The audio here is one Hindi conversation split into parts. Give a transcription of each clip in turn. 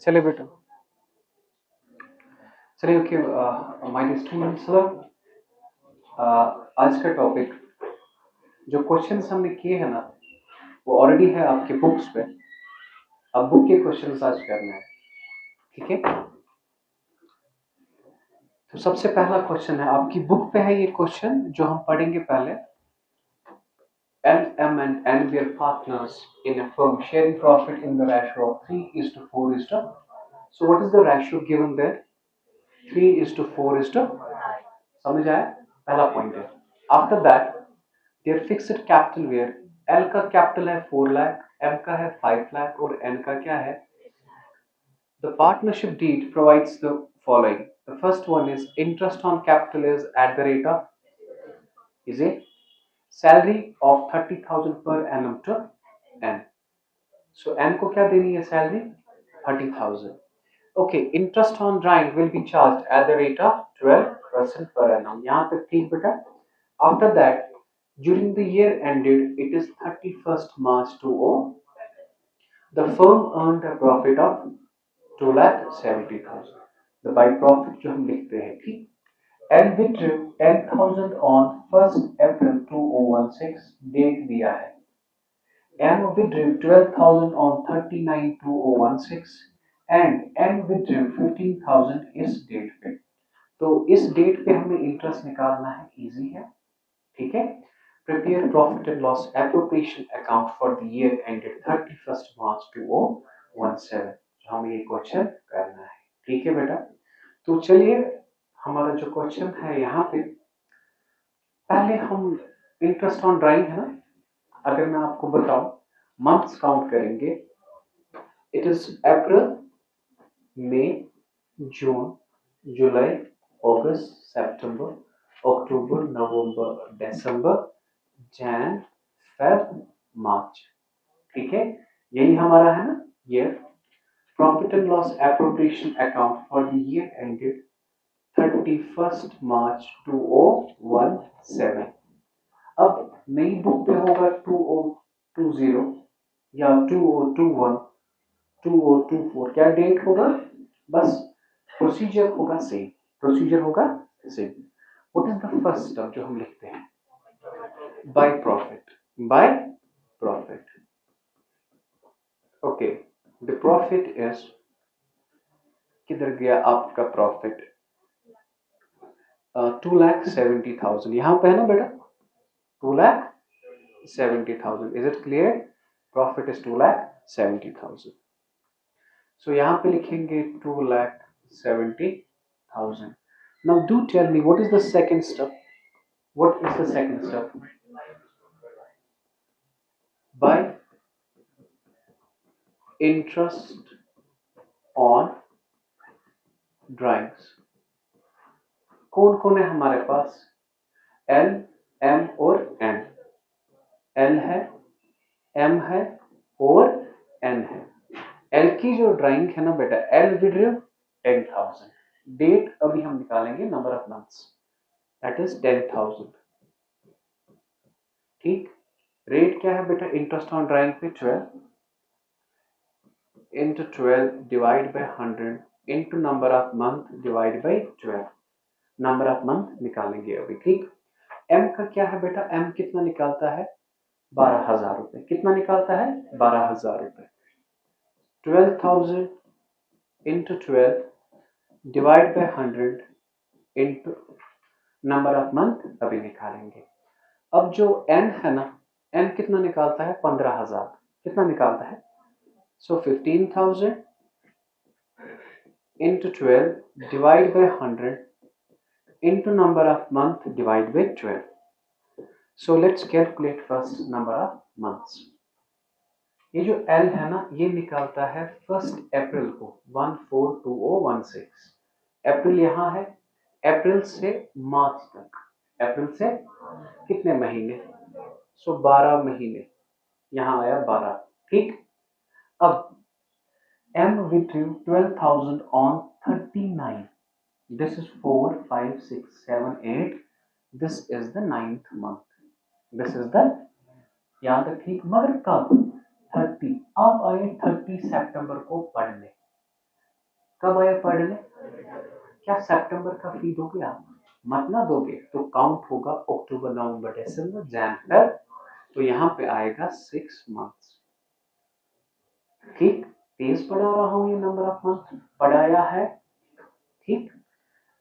चलिए बेटा, चलिए ओके माय डियर स्टूडेंट्स। आज का टॉपिक जो क्वेश्चंस हमने किए हैं ना, वो ऑलरेडी है आपके बुक्स पे। अब बुक के क्वेश्चंस आज करना है, ठीक है। तो सबसे पहला क्वेश्चन है, आपकी बुक पे है ये क्वेश्चन जो हम पढ़ेंगे पहले। L, M and N were partners in a firm sharing profit in the ratio of 3:4 is to. So what is the ratio given there? 3:4 is to. समझ आया? पहला पॉइंट है। After that there fixed capital where L का कैपिटल है 4 लाख, एम का है 5 लाख और एन का क्या है। The partnership deed provides the following. The first one is interest on capital is at the rate of is a salary of 30,000 per annum to N. So N को क्या देनी है salary 30,000। Okay, interest on drawing will be charge at the rate of 12% per annum. यहाँ तक ठीक बेटा। After that during the year ended, it is 31st March 20. The firm earned a profit of 2,70,000. The by profit जो हम लिखते हैं ठीक। And withdrew 10,000 on 1st April 2016 date दिया है। And withdrew 12,000 on 39/2016 and withdrew 15,000 इस डेट पे। तो इस डेट पे हमें इंटरेस्ट निकालना है, इजी है, ठीक है। Prepare profit and loss appropriation account for the year ended 31st March 2017। तो हमें ये क्वेश्चन करना है, ठीक है बेटा। तो चलिए, हमारा जो क्वेश्चन है यहाँ पे, पहले हम इंटरेस्ट ऑन ड्राइंग है ना, अगर मैं आपको बताऊं मंथ्स काउंट करेंगे। It is April, May, June, July, August, September, October, November, December, Jan, Feb, March, ठीक है। यही हमारा है ना year. Profit and loss appropriation account for the year ended 31st March 2017। अब नई बुक पे होगा 2020 या 2021, 2024, क्या डेट होगा, बस प्रोसीजर होगा सेम, प्रोसीजर होगा same. What is the first step जो हम लिखते हैं, by profit, by profit. Okay, the profit is, किधर गया आपका प्रॉफिट, 2,70,000 यहां पे है ना बेटा, 2,70,000। Is it clear? Profit is 2,70,000। So यहां पे लिखेंगे 2,70,000। Now do tell me what is the second step, what is the second step, by interest on drawings. कौन कौन है हमारे पास, एल, एम और एन। एल है, एम है और एन है। एल की जो ड्राइंग है ना बेटा, एल विड्रू 10,000, डेट अभी हम निकालेंगे, number of months that is 10,000, ठीक। रेट क्या है बेटा, इंटरेस्ट ऑन ड्राइंग पे 12 into 12 divide by 100 into number of month divide by 12, number of month निकालेंगे अभी, ठीक। एम का क्या है बेटा, एम कितना निकालता है, 12,000 रुपए। कितना निकालता है, 12,000 रुपए। 12,000 into 12 divide by 100 into number of month अभी निकालेंगे। अब जो एन है ना, एन कितना निकालता है, 15,000। कितना निकालता है, सो 15,000 into 12 divide by 100 into number of month divide by 12। So let's calculate first number of months। ये जो L है ना, ये निकालता है 1 अप्रैल को 142016। अप्रैल यहाँ है, अप्रैल से मार्च तक, अप्रैल से कितने महीने, सो 12 महीने, यहाँ आया 12, ठीक। अब M withdrew 12,000 on 39, this is 4 5 6 7 8, this is the 9th month, this is the, यहां तक ठीक। मगर कब, 30, आप आए 30 सितंबर को पढ़ने, कब आए पढ़ने? क्या सितंबर का फी दोगे आप? मत ना दोगे तो काउंट होगा अक्टूबर नवंबर दिसंबर जैन फेब, तो यहाँ पे आएगा 6 मंथ्स। ठीक, तेज पढ़ा रहा हूं, ये नंबर ऑफ मंथ पढ़ाया है। ठीक,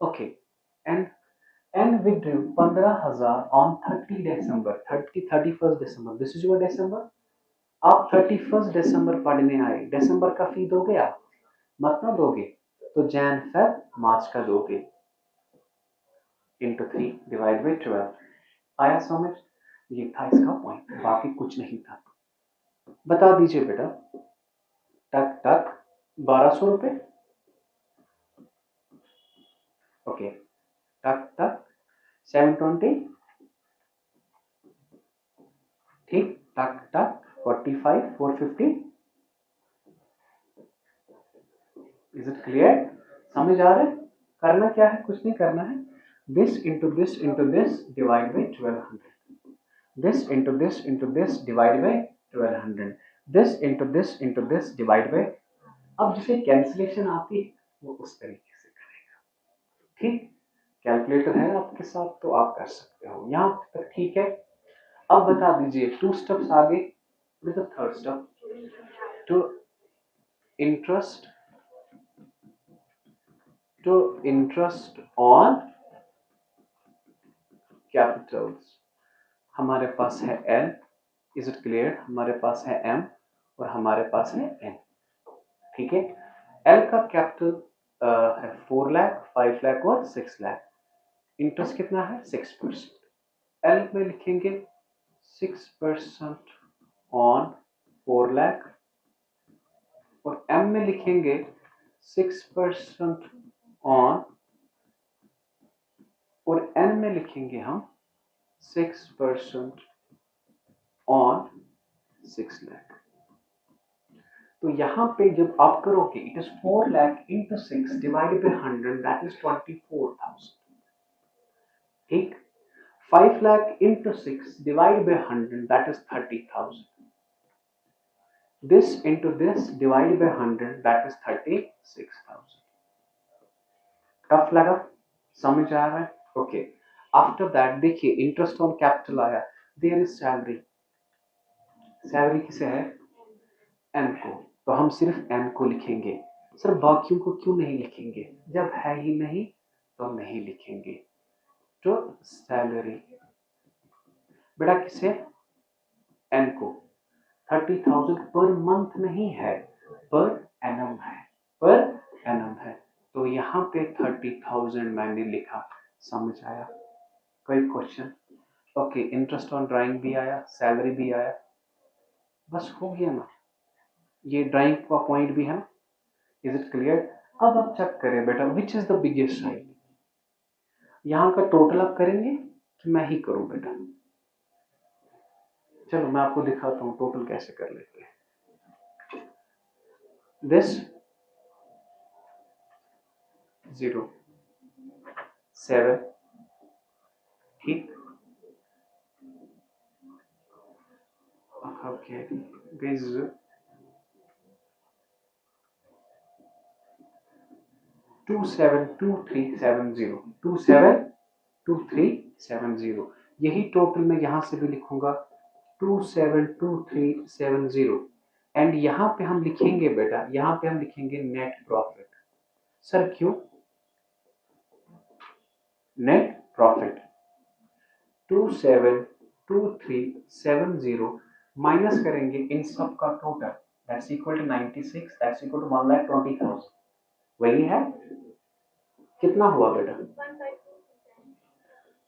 okay. And withdrew 15,000 on 30 December, 31st December, this is your December। आप 31st December पढ़ने आए, दिसंबर का फी दोगे आप? मत ना दोगे तो जैन फेब मार्च का दोगे, इंटू 3 डिवाइड बाई 12। आया समझ? ये था इसका पॉइंट, बाकी कुछ नहीं था। बता दीजिए बेटा, टक टक 1200 रुपए, ओके। टक टक 720, ठीक। टक टक 45 450। Is it clear? समझ आ रहा है? करना क्या है? कुछ नहीं करना है। This into this into this divide by 1200, this into this into this divide by 1200, this into this into this divide by. अब जिसे कैंसिलेशन आती है वो उस तरीके से करेगा। ठीक, कैलकुलेटर है आपके साथ तो आप कर सकते हो, यहां तक ठीक है। अब बता दीजिए 2 स्टेप्स आगे, third step, to interest on capitals. हमारे पास है L, इज इट क्लियर? हमारे पास है M और हमारे पास है N, ठीक है। L का कैपिटल है 4 लाख, 5 लाख और 6 लाख। इंटरेस्ट कितना है? 6%। L में लिखेंगे 6% ऑन 4 लाख, और M में लिखेंगे 6% ऑन, और N में लिखेंगे हम 6% ऑन 6 लाख। तो यहां पे जब आप करोगे, it is 4 lakh into 6 divide by 100, that is 24,000। ठीक, 5 lakh into 6 divide by 100, that is 30,000। this into this divided by 100, that is 36,000। Tough लगा? समझ आ रहा है? ओके। आफ्टर दैट देखिए इंटरेस्ट ऑन कैपिटल आया, देयर इज सैलरी। सैलरी किसे है? एम को, तो हम सिर्फ एम को लिखेंगे। सर बाकियों को क्यों नहीं लिखेंगे? जब है ही नहीं तो नहीं लिखेंगे। तो सैलरी बेटा किसे? एम को। 30,000 पर मंथ नहीं है, पर एनम है, पर एनम है। तो यहाँ पे 30,000 मैंने लिखा। समझ आया? कोई question? Okay, interest on drawing भी आया, सैलरी भी आया, बस हो गया ना। ये ड्राइंग का पॉइंट भी है ना। Is it clear? अब आप चेक करें बेटा, which is the biggest side. यहाँ का टोटल आप करेंगे कि मैं ही करूं बेटा? चलो मैं आपको दिखाता हूं टोटल कैसे कर लेते हैं। दिस 0 7, ठीक। ओके गाइस, 272370, 272370, यही टोटल मैं यहां से भी लिखूंगा 272370। एंड यहाँ पे हम लिखेंगे बेटा, यहाँ पे हम लिखेंगे नेट प्रॉफिट। सर क्यों नेट प्रॉफिट? 272370 माइनस करेंगे इन सब का total, that's equal to 96, that's equal to 1,20,000। वही है, कितना हुआ बेटा?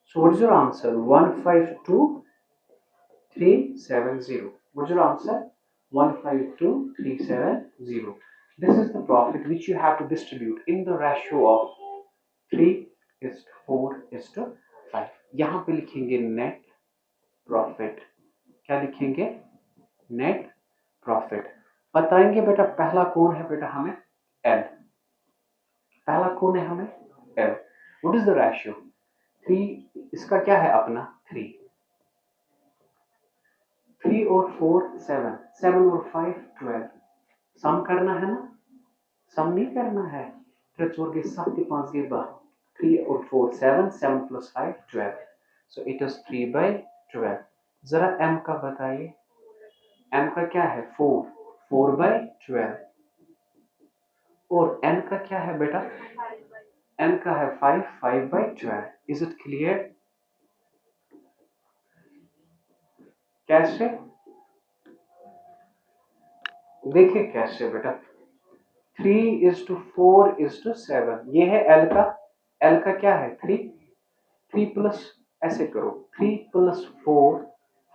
So what is your answer? 152,370। What is your answer? 152,370। This is the profit which you have to distribute in the ratio of 3:4:5। यहां पे लिखेंगे नेट प्रॉफिट। क्या लिखेंगे? Net profit. बताएंगे बेटा पहला कौन है बेटा हमें? एल। पहला कौन है हमें? L. What is the ratio? 3, इसका क्या है अपना? 3 और 4 7, 7 और 5 12, सम करना है ना। सम नहीं करना है। 3 4 के 7 के 5 के 3 और 4 7 7 plus 5 12, so it is 3/12। जरा m का बताइए, m का क्या है 4 4/12, और n का क्या है बेटा, n का है 5 5/12। Is it clear? कैसे देखिए, कैसे बेटा, 3:4:7, ये है l का क्या है 3 3 प्लस, ऐसे करो 3 + 4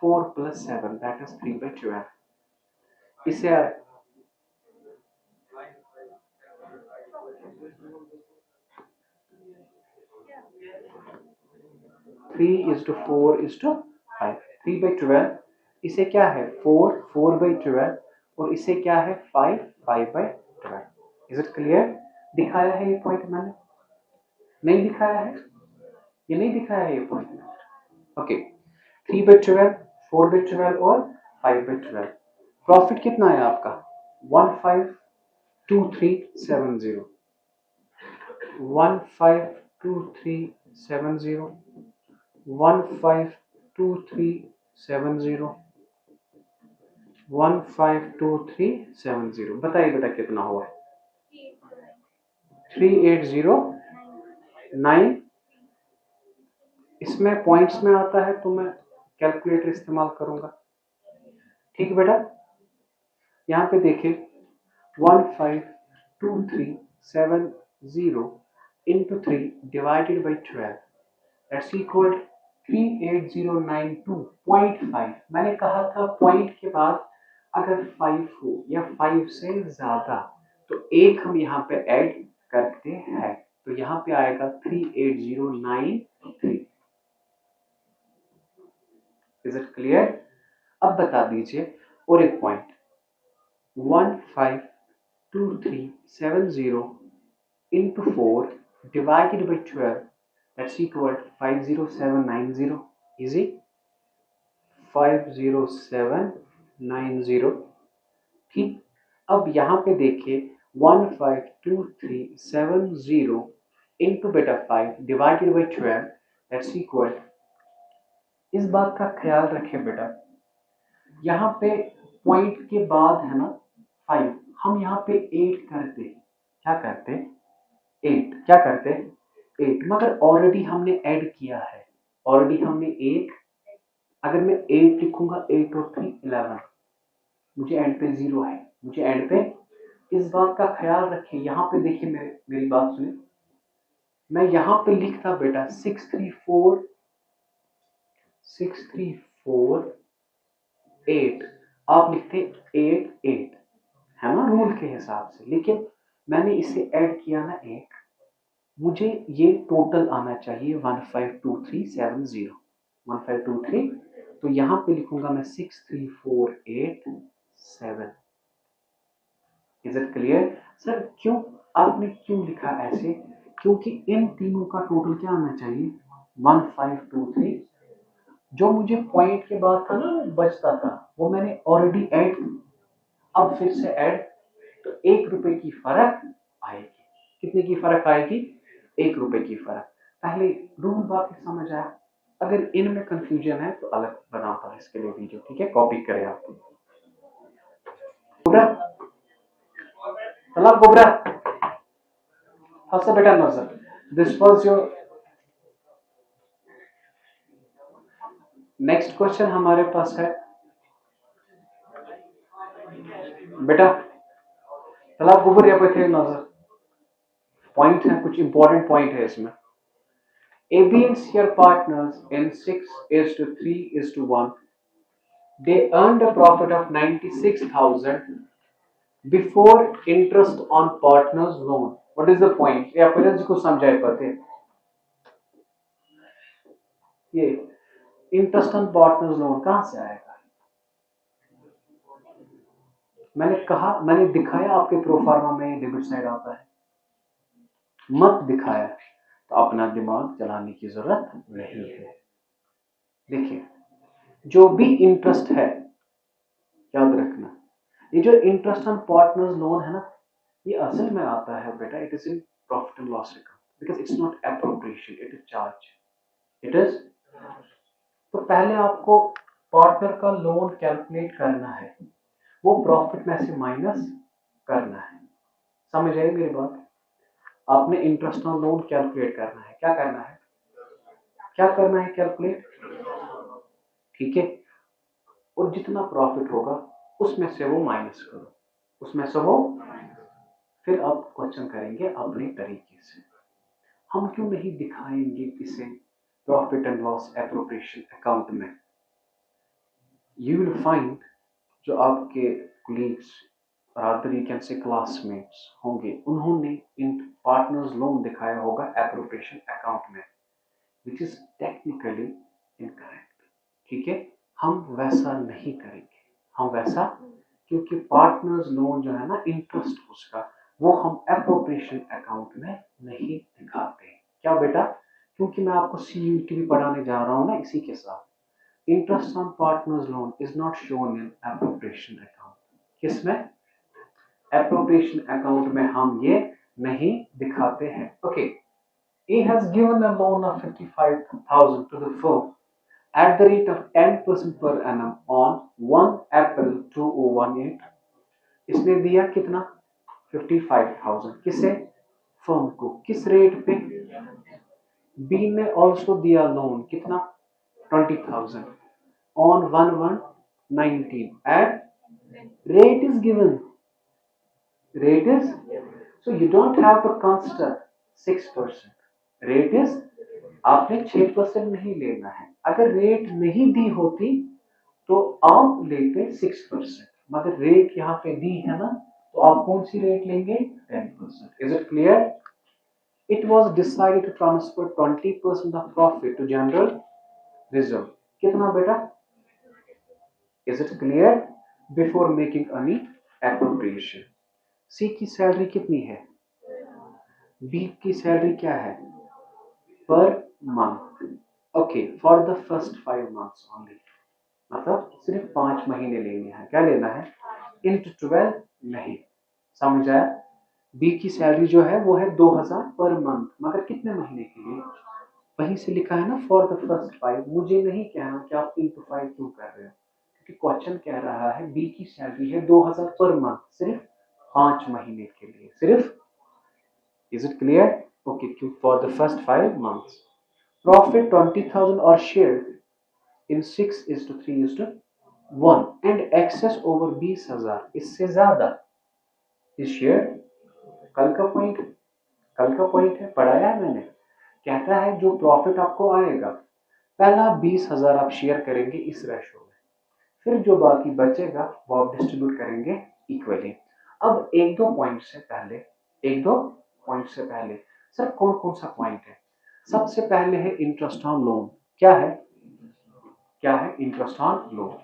4 + 7 दैट इज 3/12। इसे 3:4:5, 3/12, इसे क्या है 4 4/12, और इसे क्या है 5 5/12। Is it clear? दिखाया है ये पॉइंट मैंने, नहीं दिखाया है, ये नहीं दिखाया है ये पॉइंट मैंने। ओके, 3/12 4/12 और 5/12। प्रॉफिट कितना है आपका 152370, 152370, 152370, 152370। बताइए बेटा कितना हुआ? 3809। इसमें पॉइंट्स में आता है तो मैं कैलकुलेटर इस्तेमाल करूंगा। ठीक है बेटा, यहाँ पे देखिए 152370 into 3 divided by 12, that's equal 38092.5। मैंने कहा था पॉइंट के बाद अगर 5 हो या 5 से ज्यादा तो एक हम यहाँ पे ऐड करते हैं, तो यहाँ पे आएगा 38093। Is it clear? अब बता दीजिए, और एक point 152370 into 4 divided by 12, that's equal 50790। easy, 50790। ठीक, अब यहाँ पे देखिए 152370 into बेटा 5 divided by 12, that's equal, इस बात का ख्याल रखें बेटा, यहाँ पे पॉइंट के बाद है ना 5, हम यहाँ पे 8 करते, क्या करते 8, क्या करते 8, मगर ऑलरेडी हमने ऐड किया है, ऑलरेडी हमने 8, अगर मैं 8 लिखूंगा 8 और 3 11, मुझे एंड पे 0 है, मुझे एंड पे, इस बात का ख्याल रखिए। यहाँ पे देखिए, मेरी बात सुनिए, मैं यहाँ पे लिखता बेटा 6348, आप लिखते 88, है ना रूल के हिसाब से, लेकिन मैंने इसे ऐड किया ना 1, मुझे ये टोटल आना चाहिए 152370, 1523, तो यहाँ पे लिखूंगा मैं 63487। Is it clear? सर क्यों आपने क्यों लिखा ऐसे? क्योंकि इन तीनों का टोटल क्या आना चाहिए 1523, जो मुझे पॉइंट के बाद था ना बचता था वो मैंने ऑलरेडी ऐड, अब फिर से ऐड, तो 1 रुपए की फर्क आएगी। कितने की फर्क आएगी? 1 रुपए की फर्क। पहले रूल बाकी समझ आया? अगर इनमें कंफ्यूजन है तो अलग बनाता है इसके लिए वीडियो, ठीक है, कॉपी करें आप। तलब कोबरा फंसा बेटा नजर, this was your next question हमारे पास है बेटा, तलब कोबर या पे नजर, पॉइंट है, कुछ इंपॉर्टेंट पॉइंट है इसमें। AB and CR partners in 6:3:1, they earned a profit of 96,000 before interest on partners loan. What is the point? ये आप पहले को समझाए पड़ते, ये इंटरेस्ट ऑन पार्टनर्स लोन कहां से आएगा? मैंने कहा, मैंने दिखाया आपके प्रोफार्मा में डेबिट साइड आता है, मत दिखाया तो अपना दिमाग चलाने की जरूरत नहीं है। देखिए, जो भी इंटरेस्ट है याद रखना, ये जो इंटरेस्ट ऑन पार्टनर्स लोन है ना, ये असल में आता है बेटा, it is in profit and loss account because it's not appropriation, it is charge, it is. तो पहले आपको पार्टनर का लोन कैलकुलेट करना है, वो प्रॉफिट में से माइनस करना है। समझ आई मेरी बात? आपने इंटरेस्ट ऑन लोन कैलकुलेट करना है, क्या करना है, क्या करना है, कैलकुलेट, ठीक है। और जितना प्रॉफिट होगा उसमें से वो माइनस करो, उसमें से वो, फिर आप क्वेश्चन करेंगे अपने तरीके से। हम क्यों नहीं दिखाएंगे इसे profit and loss appropriation account में? यू विल फाइंड जो आपके colleagues rather you can say classmates होंगे, उन्होंने इन पार्टनर्स लोन दिखाया होगा एप्रोप्रिएशन अकाउंट में, विच इज टेक्निकली इनकरेक्ट, ठीक है। हम वैसा नहीं करेंगे, हम वैसा, क्योंकि पार्टनर्स लोन जो है ना इंटरेस्ट उसका, वो हम एप्रोप्रिएशन अकाउंट में नहीं दिखाते। क्या बेटा? क्योंकि मैं आपको सीयूटी भी पढ़ाने जा रहा हूँ ना इसी के साथ। Interest on partners loan is not shown in appropriation account. किसमें? एप्रोप्रिएशन अकाउंट में हम ये नहीं दिखाते हैं। Okay, A has given a loan of 55,000 to the firm at the rate of 10% per annum on 1 April 2018. इसने दिया कितना? 55,000 किसे? फर्म को। किस रेट पे? B ने also दिया लोन कितना? 20,000 on 1/1/19 at rate is given. Rate is, so you don't have to consider 6%. Rate is, आपने 6% नहीं लेना है। अगर रेट नहीं दी होती तो आप लेते 6%, मगर रेट यहाँ पे दी है ना, तो आप कौन सी रेट लेंगे? 10%। Is it clear? It was decided to transfer 20% of profit to general reserve. कितना बेटा? Is it clear? Before making any appropriation. C की सैलरी कितनी है? बी की सैलरी क्या है? Per month. Okay, for the first 5 months only, मतलब सिर्फ 5 महीने लेने हैं। क्या लेना है? इंटू 12 नहीं। समझ आया? बी की सैलरी जो है वो है 2000 पर मंथ, मगर कितने महीने के लिए? वहीं से लिखा है ना फॉर द फर्स्ट 5। मुझे नहीं कहना कि आप इंटू 5 क्यों कर रहे हो, क्योंकि क्वेश्चन कह रहा है बी की सैलरी है 2000 पर मंथ, सिर्फ 5 महीने के लिए, सिर्फ। Is it clear? Okay, for the first 5 months profit 20,000 or shared in 6:3:1 and excess over 20,000 इससे ज्यादा is shared। कल का पॉइंट है, पढ़ाया है मैंने। कहता है जो प्रॉफिट आपको आएगा, पहला 20,000 आप शेयर करेंगे इस रेशो में, फिर जो बाकी बचेगा वो आप डिस्ट्रीब्यूट करेंगे इक्वली। अब एक दो पॉइंट से पहले सर कौन कौन सा पॉइंट है? सबसे पहले है इंटरेस्ट ऑन लोन। क्या है? इंटरेस्ट ऑन लोन,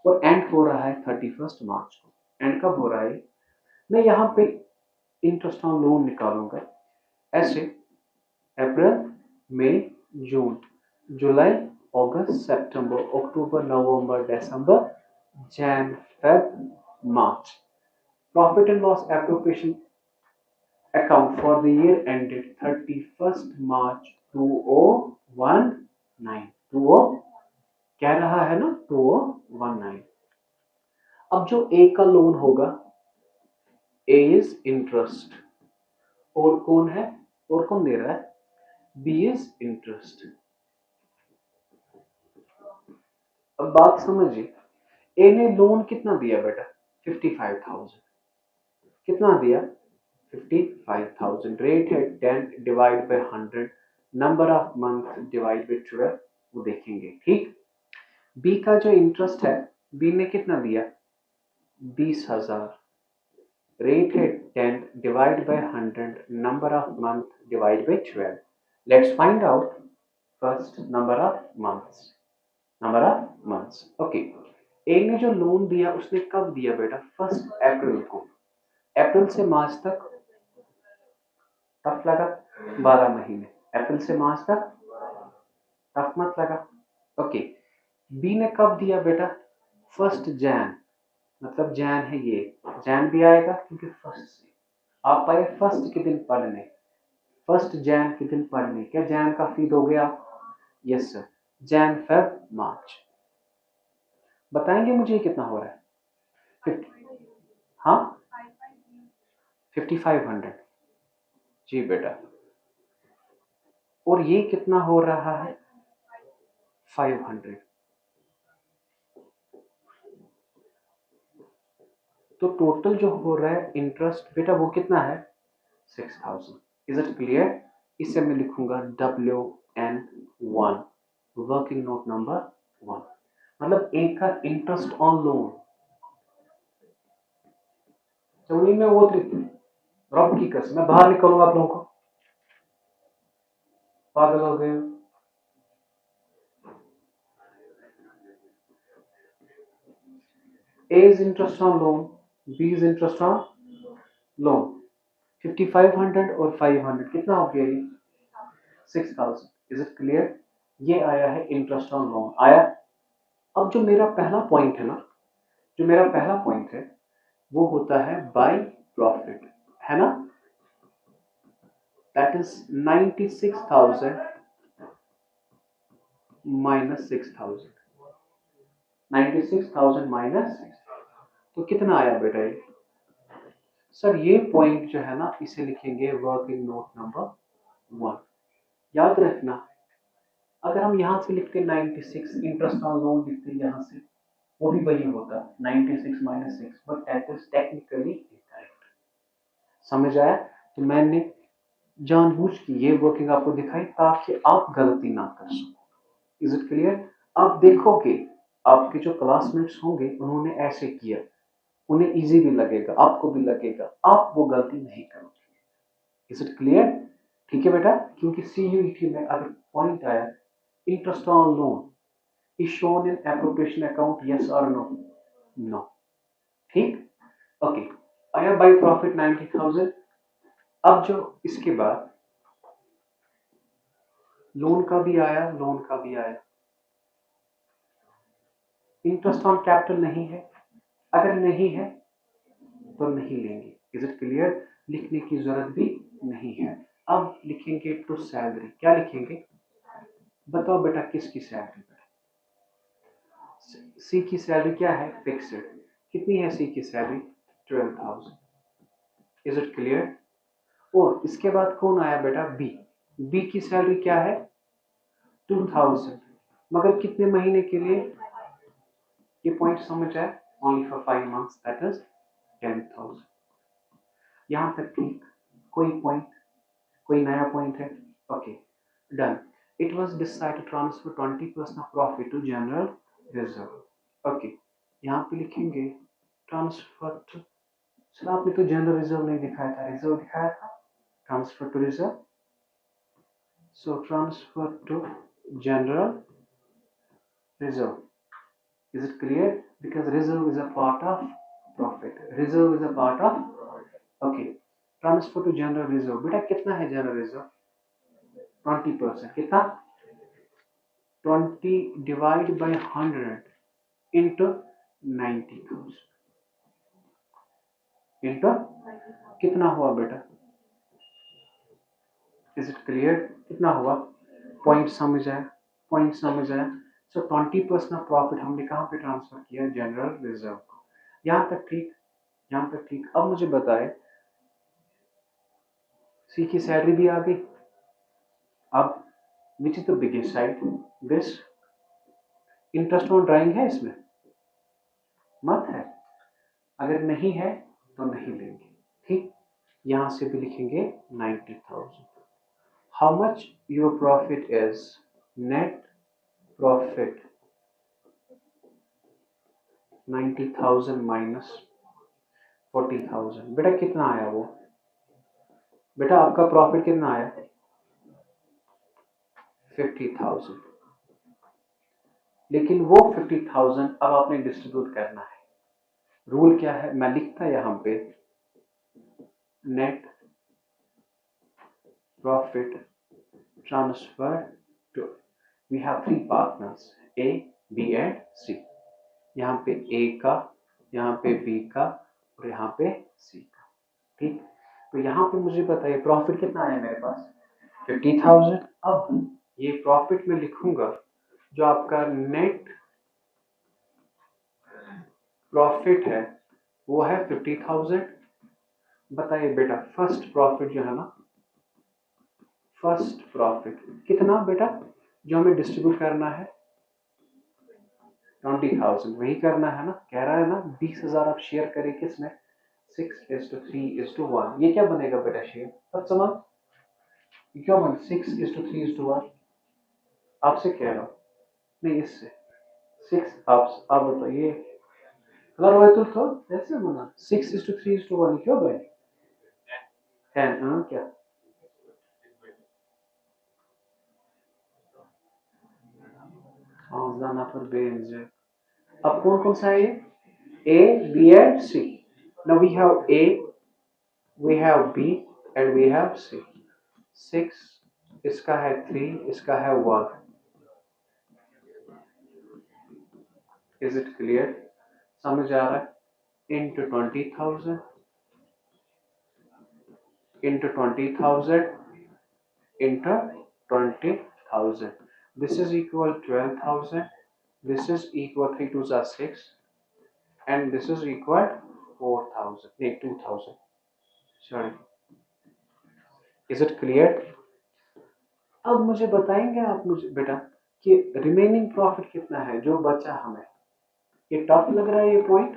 और एंड हो रहा है 31 मार्च को। एंड कब हो रहा है? मैं यहाँ पे इंटरेस्ट ऑन लोन निकालूंगा ऐसे, April, May, June, July, August, September, October, November, December, Jan, Feb, March. Profit and loss appropriation account for the year ended 31st March 2019। 20 कह रहा है ना 2019। अब जो ए का लोन होगा, ए इज इंटरेस्ट, और कौन है, और कौन दे रहा है? B is interest. अब बात समझिए, ए ने लोन कितना दिया बेटा? 55,000। कितना दिया? 55,000। रेट है 10 divide by 100, number of month divide by 12, वो देखेंगे, ठीक। बी का जो इंटरेस्ट है, बी ने कितना दिया? 20,000। रेट है 10 divide by 100, number of month divide by 12। Let's find out first number of months. Okay, A ने जो लोन दिया उसने कब दिया बेटा? 1 अप्रैल को। अप्रैल से मार्च तक टफ लगा? 12 महीने, अप्रैल से मार्च तक टफ मत लगा। ओके, बी ने कब दिया बेटा? 1 जैन, मतलब जैन है ये, जैन भी आएगा क्योंकि फर्स्ट से। आप आए फर्स्ट के दिन पढ़ने, फर्स्ट जैन के दिन पढ़ने। क्या जैन का फीड हो गया? Yes sir. जैन फेब मार्च। बताएंगे मुझे कितना हो रहा है? 50, हाँ 5500 जी बेटा। और ये कितना हो रहा है? 500। तो टोटल जो हो रहा है इंटरेस्ट बेटा वो कितना है? 6000। Is it clear? इसे मैं लिखूंगा WN1, वर्किंग नोट नंबर 1। मतलब एक का इंटरेस्ट ऑन लोन। चौनी में वो रब की कसम मैं बाहर निकलूंगा आप लोगों को, पागल हो गए। A is interest on loan, B is interest on loan। 5500 और 500 कितना हो गया? ये 6000। Is it clear? ये आया है इंटरेस्ट ऑन लोन आया। अब जो मेरा पहला पॉइंट है ना, जो मेरा पहला पॉइंट है वो होता है बाय प्रॉफिट, है ना? That is 96,000 minus 6000। 96,000 माइनस, तो कितना आया बेटा ये? सर ये पॉइंट जो है ना इसे लिखेंगे वर्किंग नोट नंबर 1। याद रखना, अगर हम यहां से लिखते 96 इंटरेस्ट ऑन लोन लिखते यहां से, वो भी वही होता 96 minus 6, but that is technically incorrect. समझ आया? तो मैंने जानबूझ के ये वर्किंग आपको दिखाई ताकि आप गलती ना कर सको। Is it clear? आप देखोगे आपके जो क्लासमेट्स होंगे उन्होंने ऐसे किया, उन्हें इजी भी लगेगा, आपको भी लगेगा, आप वो गलती नहीं करोगे। Is it clear? ठीक है बेटा, क्योंकि CUET में अगर पॉइंट आया interest on loan is shown in appropriation account, yes or no? No। ठीक, ओके। आया बाय प्रॉफिट 90,000। अब जो इसके बाद लोन का भी आया, लोन का भी आया। इंटरेस्ट ऑन कैपिटल नहीं है, अगर नहीं है तो नहीं लेंगे। Is it clear? लिखने की जरूरत भी नहीं है। अब लिखेंगे टू सैलरी। क्या लिखेंगे? बताओ बेटा किसकी सैलरी? सी की सैलरी क्या है? फिक्स्ड। कितनी है सी की सैलरी? 12,000। Is it clear? और इसके बाद कौन आया बेटा? बी। बी की सैलरी क्या है? 2000, मगर कितने महीने के लिए? ये पॉइंट समझ आया? Only for 5 months, that is 10,000। यहां तक ठीक? कोई पॉइंट, कोई नया पॉइंट है? Okay done. It was decided to transfer 20% of profit to general reserve. Okay, यहाँ पे लिखेंगे ट्रांसफर टू। सर आपने तो जनरल रिजर्व नहीं दिखाया था, रिजर्व दिखाया था। Transfer to reserve, so transfer to general reserve। is it clear? Because reserve is a part of profit, reserve is a part of, okay। transfer to general reserve, बेटा कितना है general reserve? 20%। कितना? 20 divide by 100 into 90,000 into कितना हुआ बेटा? Is it clear? कितना हुआ? पॉइंट समझ आया? पॉइंट समझ आया? सो 20% ऑफ प्रॉफिट हमने कहां पे ट्रांसफर किया? जनरल रिजर्व को। यहां तक ठीक? यहां तक ठीक? अब मुझे बताए सी की सैलरी भी आ गई। अब which is the biggest side? This. Interest on drawing है इसमें? मत है। अगर नहीं है तो नहीं लेंगे। ठीक, यहां से भी लिखेंगे 90,000। How much your profit is? Net profit 90,000 minus 40,000। बेटा कितना आया वो? बेटा आपका प्रॉफिट कितना आया? 50,000। लेकिन वो 50,000 अब आपने डिस्ट्रीब्यूट करना है। रूल क्या है? मैं लिखता यहां पे net profit transfer to, we have 3 partners A, B and C। यहाँ पे A का, यहाँ पे B का और यहाँ पे C का। ठीक, तो यहाँ पे मुझे बताइए प्रॉफिट कितना आया मेरे पास 50,000। अब ये प्रॉफिट में लिखूंगा जो आपका नेट प्रॉफिट है वो है 50,000। बताइए बेटा फर्स्ट प्रॉफिट जो है ना, फर्स्ट प्रॉफिट कितना बेटा जो हमें डिस्ट्रीब्यूट करना है 20,000, वही करना है ना, कह रहा है ना 20,000 आप शेयर करें किसमें 6:3:1। ये क्या बनेगा बेटा शेयर सब समझ, ये क्या बने 6:3:1। आपसे कह रहा हूँ नहीं इससे 6 आप बताइए अगर वो तो ऐसे बना 6:3:1 क्यों बने 10 क्या जाना पर बेंज। अब कौन कौन सा है ये A, B and C. Now we have A, we have B and we have C. 6 इसका है 3 इसका है 1। Is it clear? समझ आ रहा है into 20,000 into 20,000 into 20,000. This is equal 12,000. This is equal 3 2s are 6 and this is equal 4,000. नहीं 2,000. Sorry. Is it clear? अब मुझे बताएंगे आप मुझे बेटा कि रिमेनिंग प्रॉफिट कितना है जो बचा हमें। ये टफ लग रहा है ये पॉइंट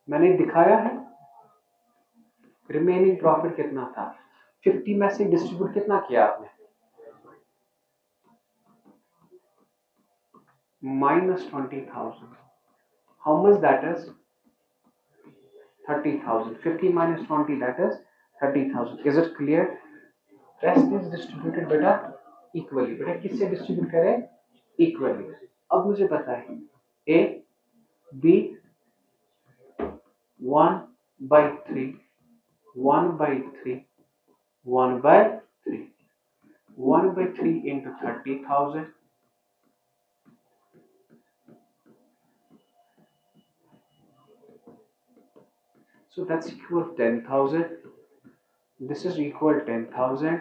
मैंने दिखाया है। रिमेनिंग प्रॉफिट कितना था 50 में से डिस्ट्रीब्यूट कितना किया आपने -20,000। How much that is 30,000। 50 - 20 that is 30,000। Is it clear? Rest is distributed बेटा इक्वली। बेटा किससे डिस्ट्रीब्यूट करें इक्वली। अब मुझे पता है A B 1/3 1/3 1/3 1/3 into 30,000 so that's equal 10,000. This is equal 10,000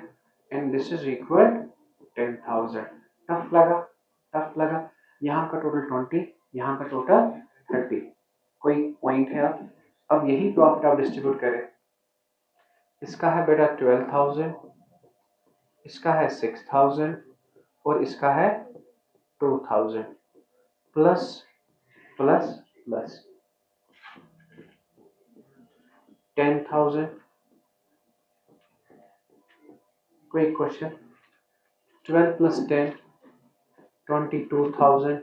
and this is equal 10,000. Tough लगा यहाँ का टोटल 20 यहाँ का टोटल 30। कोई पॉइंट है अब यही प्रॉफिट आप डिस्ट्रीब्यूट करें। इसका है बेटा 12,000 इसका है 6,000 और इसका है 2,000 प्लस प्लस प्लस 10,000। कोई question 12 plus 10 22,000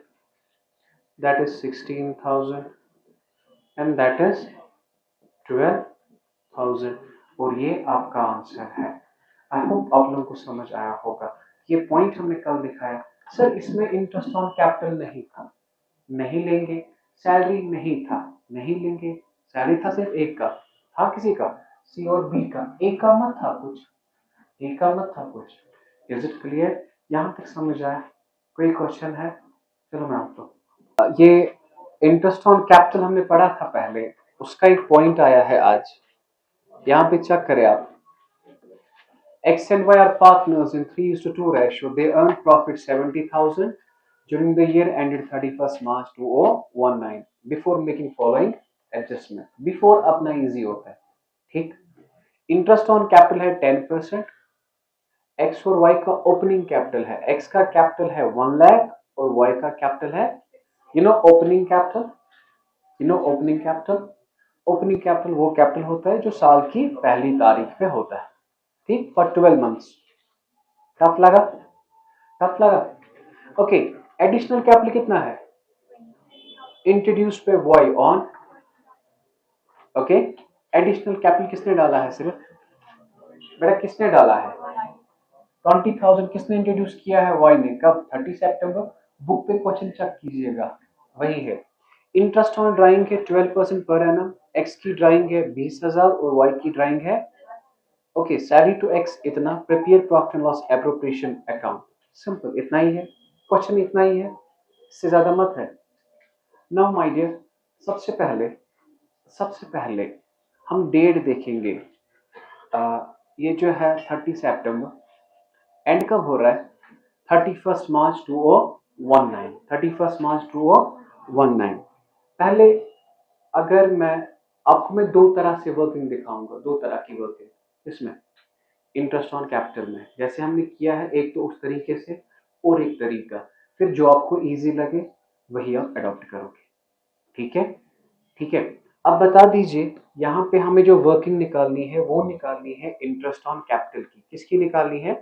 that is 16,000 and that is 12,000 और ये आपका आंसर है। आई होप आप लोगों को समझ आया होगा। ये पॉइंट हमने कल दिखाया। सर इसमें इंटरेस्ट ऑन कैपिटल नहीं था, नहीं लेंगे। सैलरी नहीं था, नहीं लेंगे। सैलरी था सिर्फ एक का, था किसी का सी और बी का, एक का मत था कुछ, एक का मत था कुछ। Is it clear? यहाँ तक समझ आया? कोई क्वेश्चन है? चलो मैं आपको ये इंटरेस्ट ऑन कैपिटल हमने पढ़ा था पहले, उसका एक पॉइंट आया है आज। यहाँ पे चेक करें आप। X and Y are partners in 3:2 ratio. They earned profit 70,000 during the year ended 31st March 2019 before making following adjustment. Before अपना easy होता है, ठीक। इंटरेस्ट ऑन कैपिटल है 10%। X और Y का ओपनिंग कैपिटल है, X का कैपिटल है 1 लाख और Y का कैपिटल है opening capital. Opening capital, opening capital वो कैपिटल होता है जो साल की पहली तारीख पे होता है, ठीक, फॉर 12 मंथ्स। टफ लगा? टफ लगा? ओके। एडिशनल कैपिटल कितना है इंट्रोड्यूस पे Y on. Okay, additional capital किसने डाला है? सिर्फ बेटा किसने डाला है? 20,000 किसने इंट्रोड्यूस किया है? वाई ने। कब? 30 सितंबर। बुक पे क्वेश्चन चेक कीजिएगा, वही है। इंटरेस्ट ऑन ड्राइंग है 12% पर एनम। एक्स की ड्राइंग है 20,000 और वाई की ड्राइंग है ओके सैलरी टू एक्स इतना। Prepare profit and loss appropriation account. Simple इतना ही है, क्वेश्चन इतना ही है, इससे ज्यादा मत है। नाउ माय डियर, सबसे पहले हम डेट देखेंगे। ये जो है 30 सितंबर एंड कब हो रहा है 31 मार्च 2019 31 मार्च 2019। पहले अगर मैं आपको मैं दो तरह से वर्किंग दिखाऊंगा, दो तरह की वर्किंग इसमें इंटरेस्ट ऑन कैपिटल में जैसे हमने किया है, एक तो उस तरीके से और एक तरीका, फिर जो आपको इजी लगे वही आप अडॉप्ट करोगे। ठीक है, ठीक है। अब बता दीजिए यहाँ पे हमें जो वर्किंग निकालनी है वो निकालनी है इंटरेस्ट ऑन कैपिटल की। किसकी निकालनी है?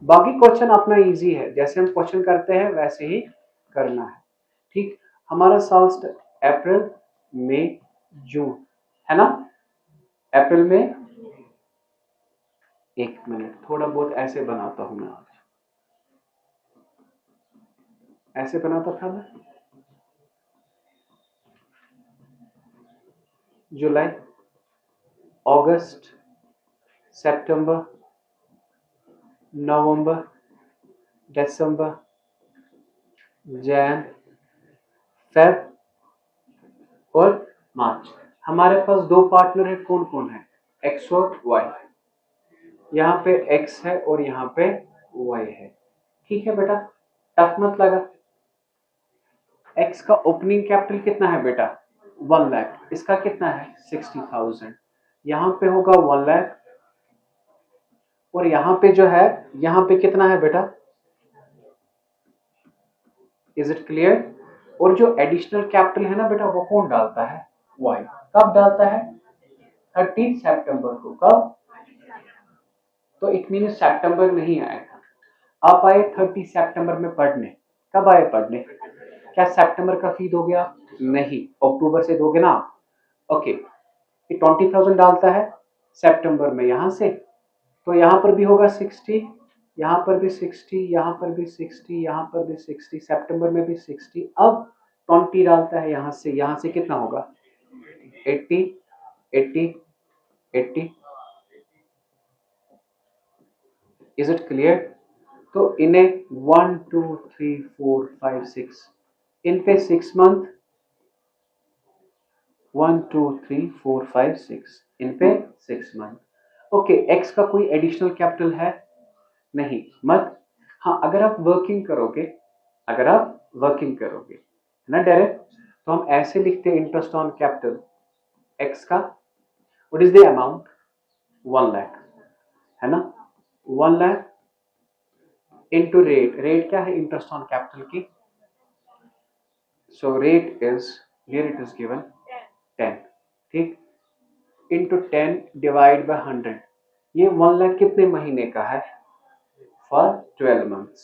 बाकी क्वेश्चन अपना इजी है, जैसे हम क्वेश्चन करते हैं वैसे ही करना है। ठीक, हमारा साल अप्रैल मई जून है ना, अप्रैल में, एक मिनट थोड़ा बहुत ऐसे बनाता हूं मैं, आज ऐसे बनाता था मैं, जुलाई, अगस्त, सितंबर, नवंबर, दिसंबर, जैन, फेब और मार्च। हमारे पास दो पार्टनर है, कौन कौन है? एक्स और वाई। यहाँ पे एक्स है और यहाँ पे वाई है। ठीक है बेटा, टफ मत लगा। एक्स का ओपनिंग कैपिटल कितना है बेटा? 1 लाख। इसका कितना है? 60,000। यहाँ पे होगा 1 लाख और यहाँ पे जो है, यहाँ पे कितना है बेटा? Is it clear? और जो एडिशनल कैपिटल है ना बेटा, वो कौन डालता है? वाई। कब डालता है? 30 सितंबर को। कब? तो इट मीन सितंबर नहीं आएगा। आप आए 30 सितंबर में पढ़ने। कब आए पढ़ने? क्या सितंबर का फी दोगे आप? नहीं, अक्टूबर से दोगे ना। ओके, 20,000 डालता है सितंबर में यहाँ से, तो यहाँ पर भी होगा 60, यहाँ पर भी 60, यहाँ पर भी 60, यहाँ पर भी 60, सितंबर में भी 60। अब 20 डालता है यहाँ से कितना होगा? 80, 80, 80। Is it clear? तो इन्हें 1 2 3 4 5 6 इन पे 6 मंथ, 1 2 3 4 5 6 इन पे 6 मंथ। ओके, एक्स का कोई एडिशनल कैपिटल है? नहीं, मत। हाँ, अगर आप वर्किंग करोगे, अगर आप वर्किंग करोगे ना डायरेक्ट, तो हम ऐसे लिखते हैं इंटरेस्ट ऑन कैपिटल एक्स का, what is the amount? 1 lakh, है ना। 1 लाख इनटू रेट। रेट क्या है इंटरेस्ट ऑन कैपिटल की? So rate is, here it is given 10। ठीक, इंटू 10 डिवाइड बाय 100। ये 1 लाख कितने महीने का है? For 12 months।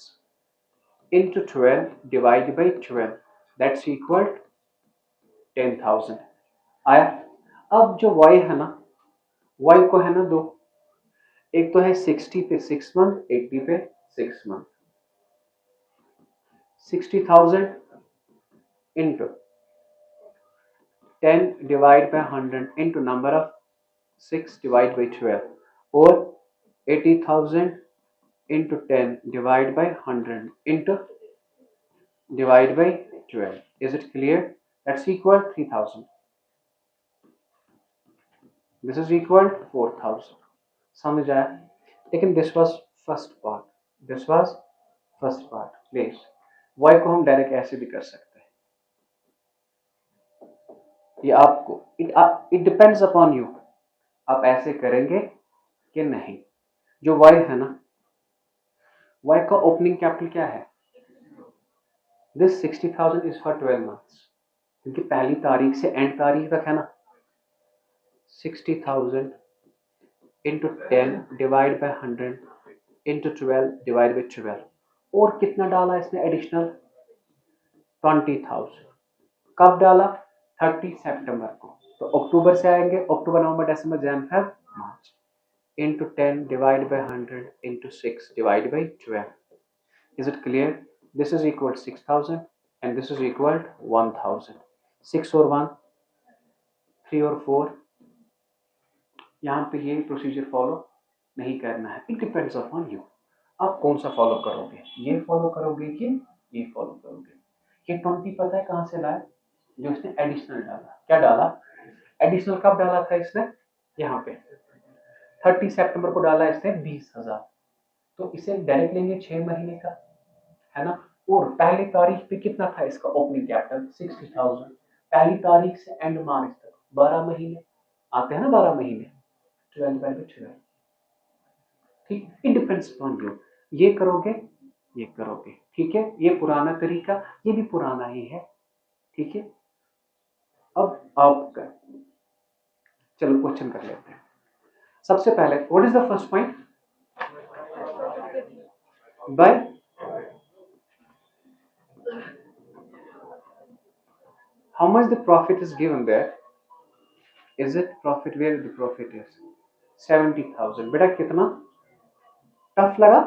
into 12 divided by 12, that's equal 10,000 आया। अब जो y है ना, y को है ना दो, एक तो है 60 पे 6 मंथ, 80 पे 6 month. 60,000 into 10 divided by 100 into number of 6 divided by 12, और 80,000 into 10 divided by 100 into divide by 12. Is it clear? That's equal 3,000. This is equal 4,000. समझ आया? लेकिन this was first part. This was first part. Please, y को हम डायरेक्ट ऐसे भी कर सकते हैं। ये आपको it depends upon you, आप ऐसे करेंगे कि नहीं। जो y है ना, y का ओपनिंग कैपिटल क्या है? This 60,000 is for 12 months, क्योंकि पहली तारीख से एंड तारीख तक है ना। 60,000 into 10 divided by 100 into 12 divided by 12, और कितना डाला इसने एडिशनल? 20,000। कब डाला? 30 सितंबर को। तो अक्टूबर से आएंगे, अक्टूबर November December January Feb March, into 10 divided by 100 into 6 divided by 12. Is it clear? This is equal to 6,000 and this is equal to 1,000. 6 और 1, 3 और 4। यहाँ पे ये प्रोसीजर फॉलो नहीं करना है। इट डिपेंड्स अपॉन यू, आप कौन सा फॉलो करोगे, ये फॉलो करोगे कि ये फॉलो करोगे। ये 20 पता है कहाँ से लाया? जो इसने एडिशनल डाला। क्या डाला? एडिशनल कब डाला था इसने? यहाँ पे 30 सितंबर को डाला इसने 20,000, तो इसे डायरेक्ट लेंगे 6 महीने का, है ना। और पहली तारीख पे कितना था इसका ओपनिंग कैपिटल 60,000, पहली तारीख से एंड मार्च तक 12 महीने आते हैं ना, 12 महीने 12/12, ठीक। इट डिपेंड्स अपॉन यू, ये करोगे ये करोगे, ठीक है। ये पुराना तरीका, ये भी पुराना ही है, ठीक है। अब आप चलो क्वेश्चन कर लेते हैं। सबसे पहले what is the first point, by how much the profit is given there, is it profit, where the profit is 70,000, बेटा कितना टफ लगा।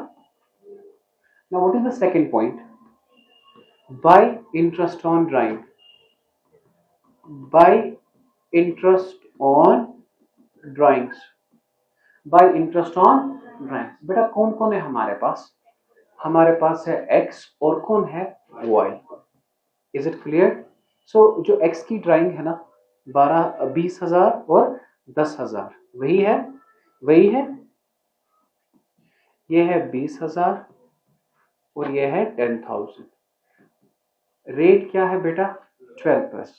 now what is the second point, by interest on drawing, by interest on drawings, by interest on drawings, बेटा कौन कौन है हमारे पास, हमारे पास है x और कौन है y, इज इट क्लियर। सो जो x की ड्राइंग है ना 20,000 और 10,000, वही है, वही है, ये है 20,000 और ये है 10,000। रेट क्या है बेटा 12%,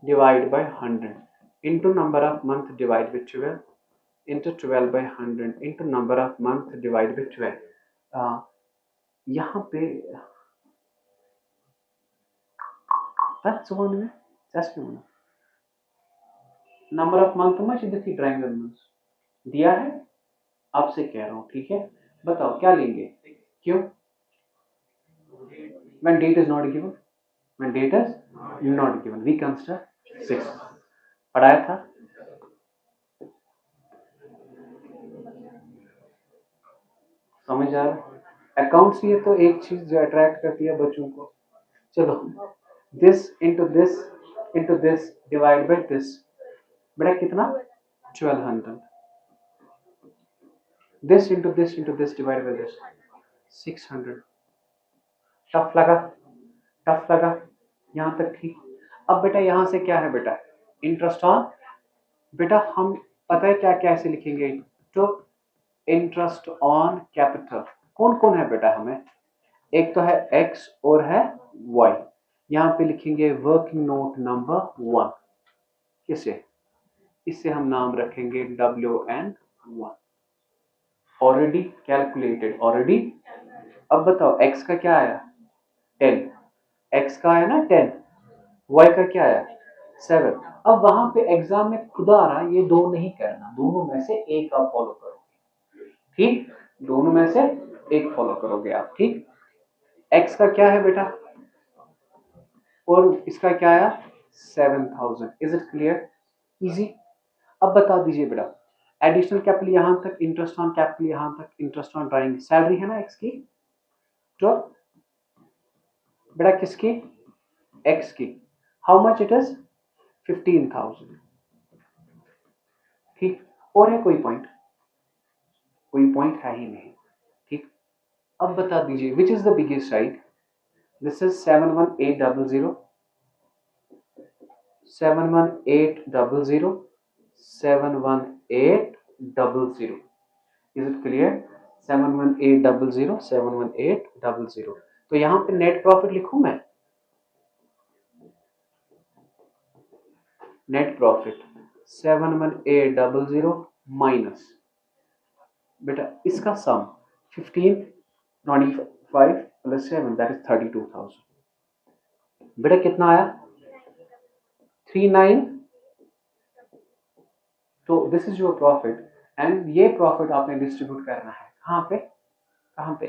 divide by 100 into number of month divide by 12 into 12/100 into number of month divide by 12। यहाँ पे that's one में just one number of month में देखिए ड्राइंग दिया है, आपसे कह रहा हूँ, ठीक है। बताओ क्या लेंगे, क्यों, when date is not given, when date is not given we consider 6, पढ़ाया था। समझ आ रहा, अकाउंट्स ये तो एक चीज जो अट्रैक्ट करती है बच्चों को। चलो this into this divide by this, बेटा कितना 1200, this into this divide by this 600। Tough लगा, टफ लगा यहाँ तक, ठीक। अब बेटा यहाँ से क्या है बेटा इंटरेस्ट ऑन, बेटा हम पता है क्या कैसे लिखेंगे, तो इंटरेस्ट ऑन कैपिटल कौन कौन है बेटा हमें, एक तो है x और है y, यहाँ पे लिखेंगे वर्किंग नोट नंबर 1, किसे, इससे हम नाम रखेंगे WN1, ऑलरेडी कैलकुलेटेड ऑलरेडी। अब बताओ x का क्या आया 10, x का आया ना 10, y का क्या आया 7। अब वहां पे एग्जाम में खुदा आ रहा ये दो नहीं करना, दोनों में से एक आप फॉलो करोगे, ठीक, दोनों में से एक फॉलो करोगे आप, ठीक। x का क्या है बेटा और इसका क्या आया 7,000, इज इट क्लियर, इजी। अब बता दीजिए बेटा एडिशनल कैपिटल यहां तक, इंटरेस्ट ऑन कैपिटल यहां तक, इंटरेस्ट ऑन ड्राइंग, सैलरी है ना x की, तो बेटा किसकी x की, हाउ मच इट इज 15,000, ठीक। और है कोई पॉइंट, कोई पॉइंट है ही नहीं, ठीक। अब बता दीजिए which is the biggest side, this is 71800, 71800, 71800, is it clear, 71800, 71800। तो यहां पे नेट प्रॉफिट लिखूं मैं, नेट प्रॉफिट 71800 माइनस बेटा इसका सम 1595 प्लस 7 दैट इज 32,000, बेटा कितना आया 39। तो this is your profit and ये प्रॉफिट आपने डिस्ट्रीब्यूट करना है कहां पे, कहां पे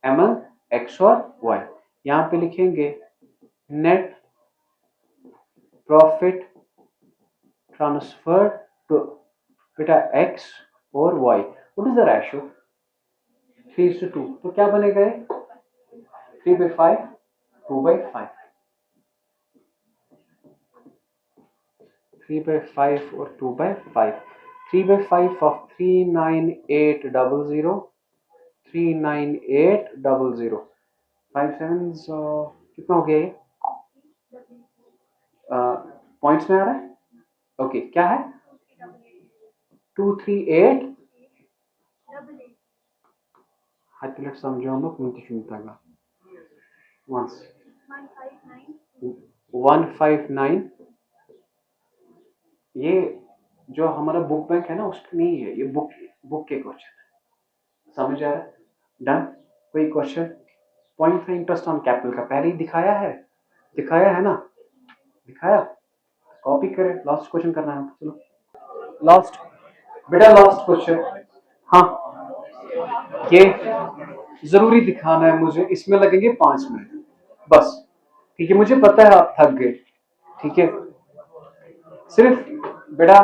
एमएल एक्स और वाई, यहां पे लिखेंगे नेट प्रॉफिट ट्रांसफर टू बेटा x और y, what is the ratio 3:2, तो क्या बनेगा 3/5 2/5, 3/5 और 2/5, 3/5 ऑफ 39800, 39800, 5 7 कितना हो गया ये पॉइंट्स में आ रहा है, ओके क्या है 238 हतलक समझो मत मुझे शुनतागा 159 ये जो हमारा बुक बैंक है ना उसकी नहीं है, ये बुक के क्वेश्चन है, समझ आ रहा है? डन। कोई क्वेश्चन? पॉइंट है इंटरेस्ट ऑन कैपिटल का पहले ही दिखाया है ना, दिखाया, कॉपी करें, लास्ट क्वेश्चन करना है। चलो लास्ट बेटा, लास्ट क्वेश्चन। हाँ ये जरूरी दिखाना है मुझे, इसमें लगेंगे 5 मिनट बस, ठीक है? मुझे पता है आप थक गए, ठीक है? सिर्फ बेटा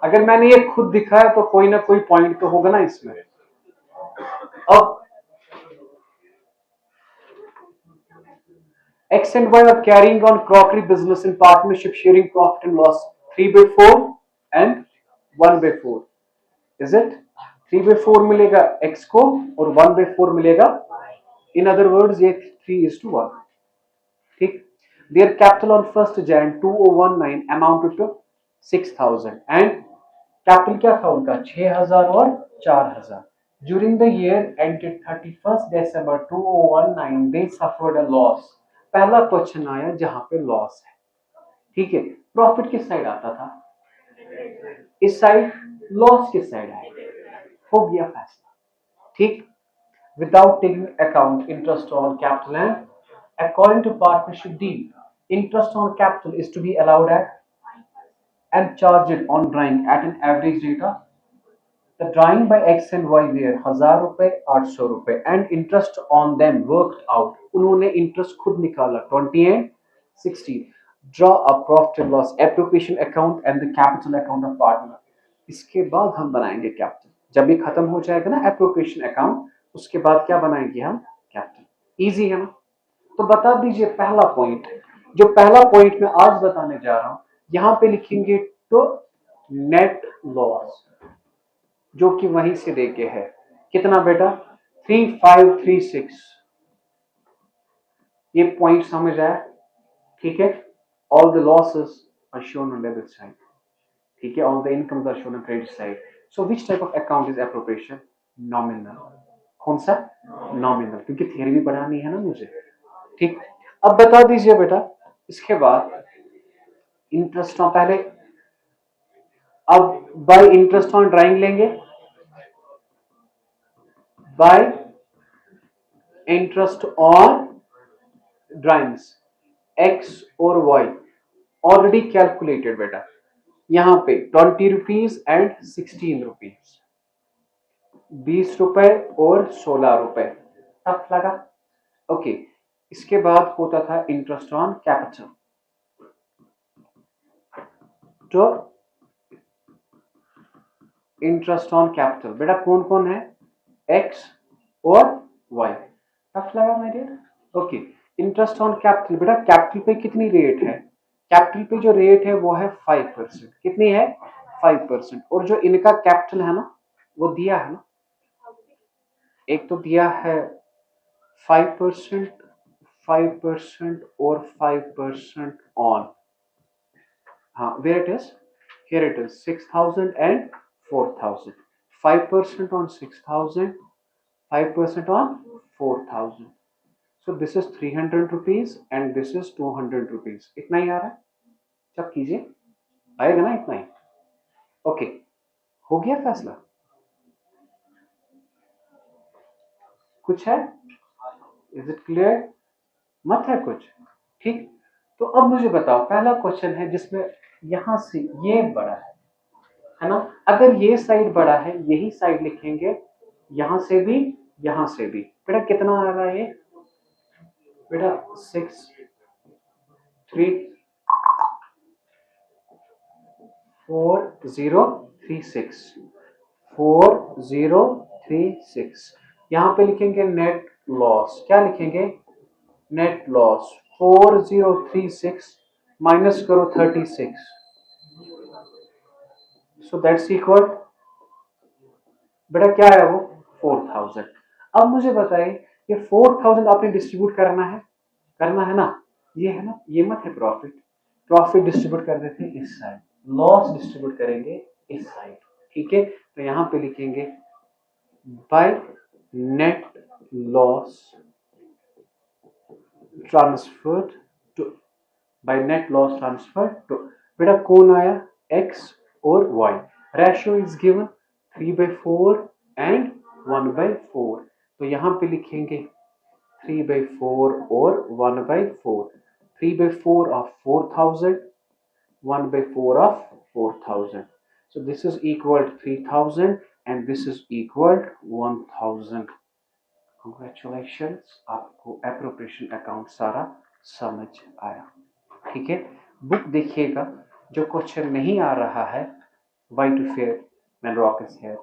अगर मैंने ये खुद दिखाया तो कोई ना कोई पॉइंट तो होगा ना इसमें। अब X and Y are carrying on crockery business in partnership, sharing profit and loss 3/4 and 1/4. Is it? 3/4 मिलेगा X को और 1/4 मिलेगा, in other words ये 3:1, ठीक? Their capital on 1st Jan 2019 amounted to 6,000 and capital क्या था उनका 6,000 और 4,000. During the year ended 31st December 2019 they suffered a loss. पहला क्वेश्चन आया जहां पे लॉस है, ठीक है? प्रॉफिट किस साइड आता था? इस साइड। लॉस किस साइड है? हो गया फैसला, ठीक? Without taking account interest on capital and according to partnership deal, interest on capital is to be allowed at and charged on drawing at an average rate of the drawing by X and Y were 1000 रुपए 800 रुपए and interest on them worked out. उन्होंने इंटरेस्ट खुद निकाला 20 and 60. Draw a profit and loss appropriation account and the capital account of partner. इसके बाद हम बनाएंगे कैपिटल, जब ये खत्म हो जाएगा ना एप्रोप्रिएशन अकाउंट, उसके बाद क्या बनाएंगे हम? कैपिटल। इजी है ना? तो बता दीजिए पहला पॉइंट, जो पहला पॉइंट मैं आज बताने जा रहा हूं, यहां पे लिखेंगे तो नेट लॉस, जो कि वहीं से देके है कितना बेटा? 3536। ये पॉइंट समझ आया, ठीक है? All the losses are shown on debit side, ठीक है? All the incomes are shown on credit side. So which type of account is appropriation? Nominal. कौन सा? नॉमिनल, क्योंकि थ्योरी भी पढ़ानी है ना मुझे, ठीक? अब बता दीजिए बेटा, इसके बाद इंटरेस्ट ऑन, पहले अब बाय इंटरेस्ट ऑन ड्राइंग लेंगे, bye interest on drawings X और Y ऑलरेडी कैलकुलेटेड बेटा, यहां पे 20 रुपीज एंड 16 रुपीज, 20 रुपए और 16 रुपए, टफ लगा? ओके। इसके बाद होता था इंटरेस्ट ऑन कैपिटल, तो इंटरेस्ट ऑन कैपिटल बेटा कौन कौन है? X और Y। टफ लगा मेरे? ओके। इंटरेस्ट ऑन कैपिटल बेटा, कैपिटल पे कितनी रेट है? कैपिटल पे जो रेट है वो है 5%। कितनी है? 5%। और जो इनका कैपिटल है ना, वो दिया है ना, एक तो दिया है 5%, 5% और 5% ऑन, हाँ where it is, here it is 6,000 and 4,000. 5% on 6,000, 5% on 4,000. So this is 300 rupees and this is 200 rupees. इतना ही आ रहा है, चेक कीजिए, आएगा ना इतना ही? ओके, हो गया फैसला? कुछ है? Is it clear? मत है कुछ? ठीक। तो अब मुझे बताओ, पहला क्वेश्चन है जिसमें यहां से ये बड़ा है ना? अगर ये साइड बड़ा है, यही साइड लिखेंगे, यहां से भी यहां से भी। बेटा कितना आ रहा है ये? बेटा 6 3 4036 4036। यहां पे लिखेंगे नेट लॉस, क्या लिखेंगे? नेट लॉस 4036 माइनस करो 36, सो दैट्स इक्वल, बेटा क्या है वो? 4000। अब मुझे बताइए, ये 4000 आपने डिस्ट्रीब्यूट करना है ना? ये है ना, ये मत है प्रॉफिट, प्रॉफिट डिस्ट्रीब्यूट कर देते हैं इस साइड, लॉस डिस्ट्रीब्यूट करेंगे इस साइड, ठीक है, तो यहाँ पे लिखेंगे by net loss transferred to, by net loss transferred to, बेटा कौन आया, x और y, ratio is given 3/4 and 1/4, तो यहाँ पे लिखेंगे 3/4 और 1/4, 3/4 of 4000, 1/4 of 4000, so this is equal to 3000 and this is equal to 1000. Congratulations, आपको एप्रोप्रिएशन अकाउंट सारा समझ आया। ठीक है, बुक देखिएगा, जो क्वेश्चन नहीं आ रहा है, Y to fair man rock is here,